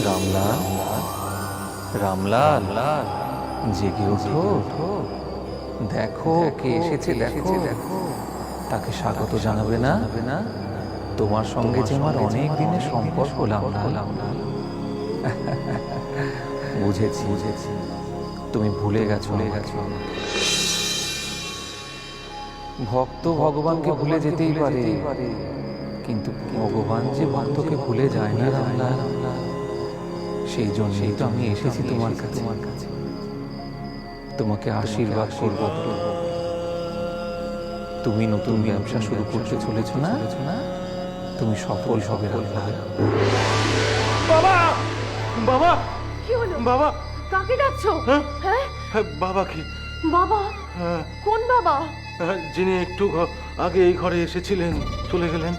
রামলাল, রামলাল, জেগে ওঠো, দেখো কে এসেছে, দেখো তাকে স্বাগত জানাবে না? তোমার সঙ্গে যে আমার অনেক দিনের সম্পর্ক রামলাল। বুঝেছি, তুমি ভুলে গেছো আমাকে। ভক্ত ভগবানকে ভুলে যেতেই পারে, কিন্তু ভগবান যে ভক্তকে ভুলে যায় না রামলাল। সেই জন্যই তো আমি এসেছি তোমার কাছে, তোমাকে আশীর্বাদ করব। তুমি নতুন ব্যবসা শুরু করতে চলেছ না? তুমি সফল হবে রামলাল। বাবা, বাবা, কি হলো? বাবা, কাকে ডাকছো? হ্যাঁ? হ্যাঁ? বাবা কি? বাবা? হ্যাঁ, কোন বাবা? যিনি একটু আগে এই ঘরে এসেছিলেন, চলে গেলেন।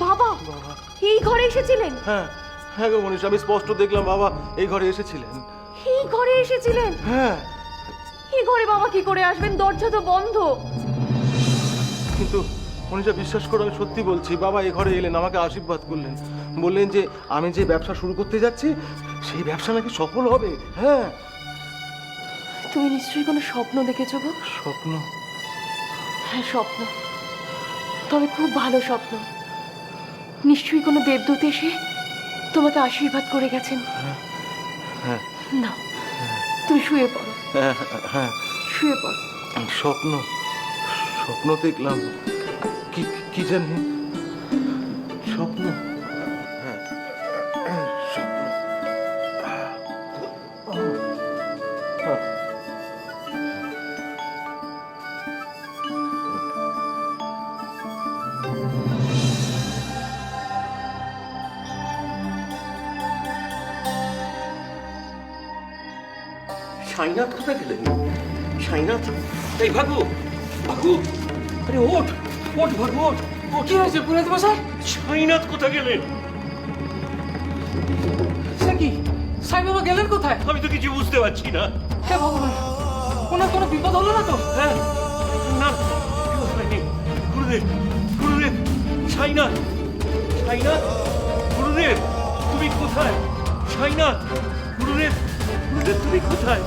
বাবা বাবা, এই ঘরে এসেছিলেন? হ্যাঁ হ্যাঁ গো মনীষ, আমি স্পষ্ট দেখলাম বাবা এই ঘরে এসেছিলেন। এই ঘরে এসেছিলেন? হ্যাঁ, এই ঘরে বাবা কি করে আসবেন? দরজা তো বন্ধ। কিন্তু মনীষা বিশ্বাস করো, আমি সত্যি বলছি, বাবা এই ঘরে এলেন, আমাকে আশীর্বাদ করলেন, বললেন যে আমি যে ব্যবসা শুরু করতে যাচ্ছি সেই ব্যবসা নাকি সফল হবে। হ্যাঁ। তুমি নিশ্চয়ই কোনো স্বপ্ন দেখেছো গো? স্বপ্ন? হ্যাঁ স্বপ্ন, তবে খুব ভালো স্বপ্ন। নিশ্চয়ই কোনো দেবদূত এসে তোমাকে আশীর্বাদ করে গেছেন। হ্যাঁ না, তুমি শুয়ে পড়ো, হ্যাঁ হ্যাঁ, শুয়ে পড়ো। স্বপ্ন, স্বপ্ন দেখলাম, কি কি জানি স্বপ্ন। হ্যাঁ, স্বপ্ন। সাইনাথ কোথায় গেলেন? সাইনাথ, এই ভাগু, ভাগু, আরে ওঠ, ওঠ ভাগু, ওঠ। কি হয়েছে পুরোহিত মশাই? সাইনাথ কোথায় গেলেন? সে কি, সাই বাবা গেলেন কোথায়? আমি তো কিছু বুঝতে পারছি না। হে ভগবান, ওনার কোনো বিপদ হলো না তো? হ্যাঁ, না, বিপদ হয়নি। গুরুদেব, গুরুদেব, সাইনাথ, সাইনাথ, গুরুদেব, তুমি কোথায়? সাইনাথ, গুরুদেব, গুরুদেব তুমি কোথায়?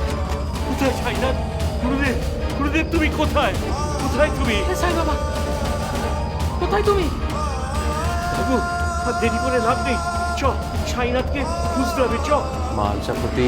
কোথায় সাইনাথ? গুরুদেব, গুরুদেব তুমি কোথায়? কোথায় তুমি? হে সাই বাবা, কোথায় তুমি? বাবু, আর দেরি করে লাভ নেই, চ সাইনাথকে খুঁজতে হবে, চ। মালচাপতি,